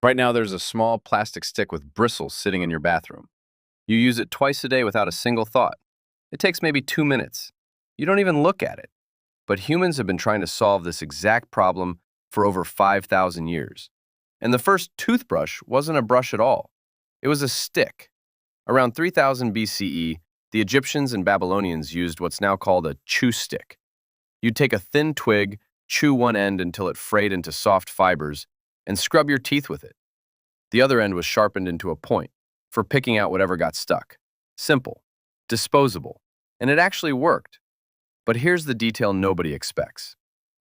Right now, there's a small plastic stick with bristles sitting in your bathroom. You use it twice a day without a single thought. It takes maybe 2 minutes. You don't even look at it. But humans have been trying to solve this exact problem for over 5,000 years. And the first toothbrush wasn't a brush at all. It was a stick. Around 3000 BCE, the Egyptians and Babylonians used what's now called a chew stick. You'd take a thin twig, chew one end until it frayed into soft fibers, and scrub your teeth with it. The other end was sharpened into a point for picking out whatever got stuck. Simple, disposable, and it actually worked. But here's the detail nobody expects.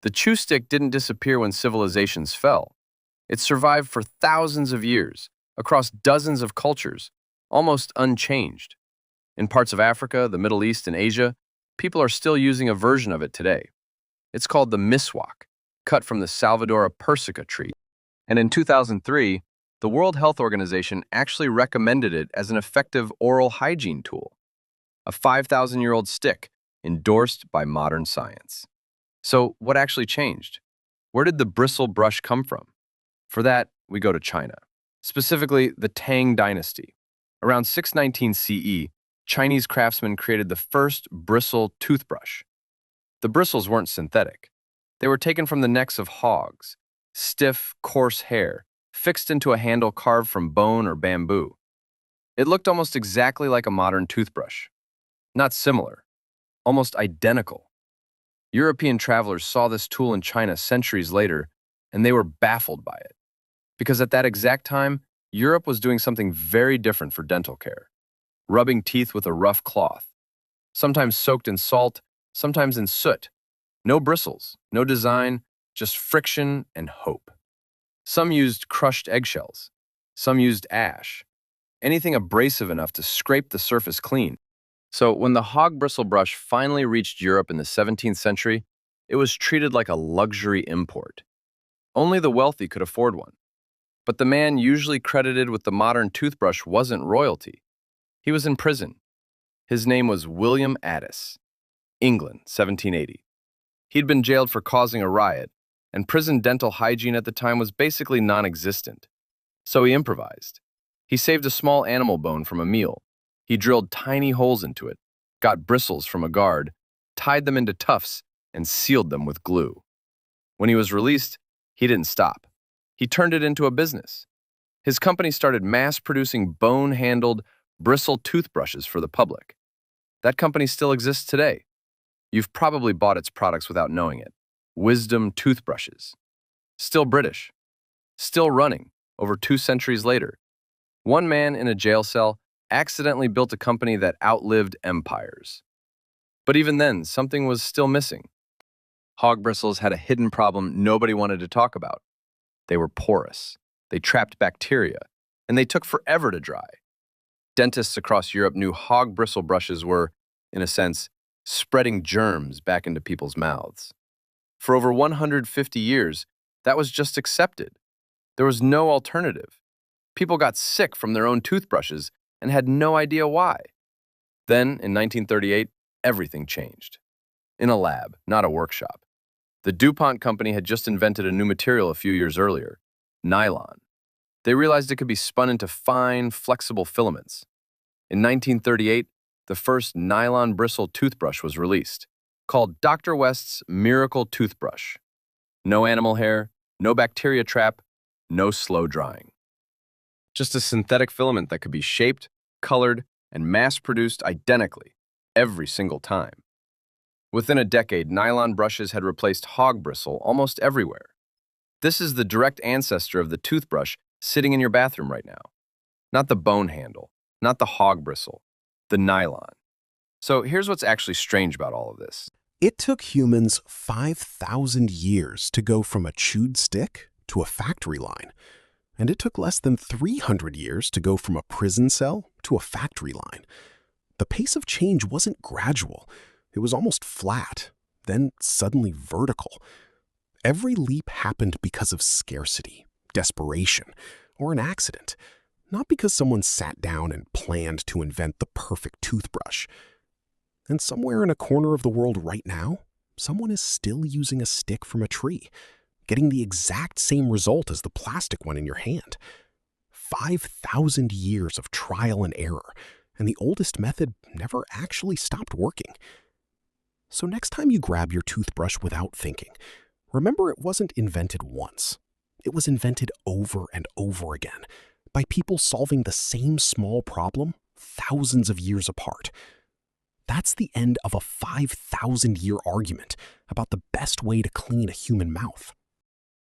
The chew stick didn't disappear when civilizations fell. It survived for thousands of years, across dozens of cultures, almost unchanged. In parts of Africa, the Middle East, and Asia, people are still using a version of it today. It's called the miswak, cut from the Salvadora persica tree. And in 2003, the World Health Organization actually recommended it as an effective oral hygiene tool. A 5,000-year-old stick endorsed by modern science. So what actually changed? Where did the bristle brush come from? For that, we go to China, specifically the Tang Dynasty. Around 619 CE, Chinese craftsmen created the first bristle toothbrush. The bristles weren't synthetic. They were taken from the necks of hogs, stiff, coarse hair, fixed into a handle carved from bone or bamboo. It looked almost exactly like a modern toothbrush. Not similar, almost identical. European travelers saw this tool in China centuries later, and they were baffled by it. Because at that exact time, Europe was doing something very different for dental care. Rubbing teeth with a rough cloth, sometimes soaked in salt, sometimes in soot. No bristles, no design, just friction and hope. Some used crushed eggshells. Some used ash. Anything abrasive enough to scrape the surface clean. So when the hog bristle brush finally reached Europe in the 17th century, it was treated like a luxury import. Only the wealthy could afford one. But the man usually credited with the modern toothbrush wasn't royalty. He was in prison. His name was William Addis, England, 1780. He'd been jailed for causing a riot, and prison dental hygiene at the time was basically non-existent. So he improvised. He saved a small animal bone from a meal. He drilled tiny holes into it, got bristles from a guard, tied them into tufts, and sealed them with glue. When he was released, he didn't stop. He turned it into a business. His company started mass-producing bone-handled, bristle toothbrushes for the public. That company still exists today. You've probably bought its products without knowing it. Wisdom toothbrushes. Still British. Still running, over 2 centuries later. One man in a jail cell accidentally built a company that outlived empires. But even then, something was still missing. Hog bristles had a hidden problem nobody wanted to talk about. They were porous. They trapped bacteria, and they took forever to dry. Dentists across Europe knew hog bristle brushes were, in a sense, spreading germs back into people's mouths. For over 150 years, that was just accepted. There was no alternative. People got sick from their own toothbrushes and had no idea why. Then, in 1938, everything changed. In a lab, not a workshop. The DuPont company had just invented a new material a few years earlier, nylon. They realized it could be spun into fine, flexible filaments. In 1938, the first nylon bristle toothbrush was released, called Dr. West's Miracle Toothbrush. No animal hair, no bacteria trap, no slow drying. Just a synthetic filament that could be shaped, colored, and mass-produced identically, every single time. Within a decade, nylon brushes had replaced hog bristle almost everywhere. This is the direct ancestor of the toothbrush sitting in your bathroom right now. Not the bone handle, not the hog bristle, the nylon. So here's what's actually strange about all of this. It took humans 5,000 years to go from a chewed stick to a factory line. And it took less than 300 years to go from a prison cell to a factory line. The pace of change wasn't gradual. It was almost flat, then suddenly vertical. Every leap happened because of scarcity, desperation, or an accident, not because someone sat down and planned to invent the perfect toothbrush. And somewhere in a corner of the world right now, someone is still using a stick from a tree. getting the exact same result as the plastic one in your hand. 5,000 years of trial and error, and the oldest method never actually stopped working. So next time you grab your toothbrush without thinking, remember it wasn't invented once. It was invented over and over again by people solving the same small problem thousands of years apart. That's the end of a 5,000-year argument about the best way to clean a human mouth.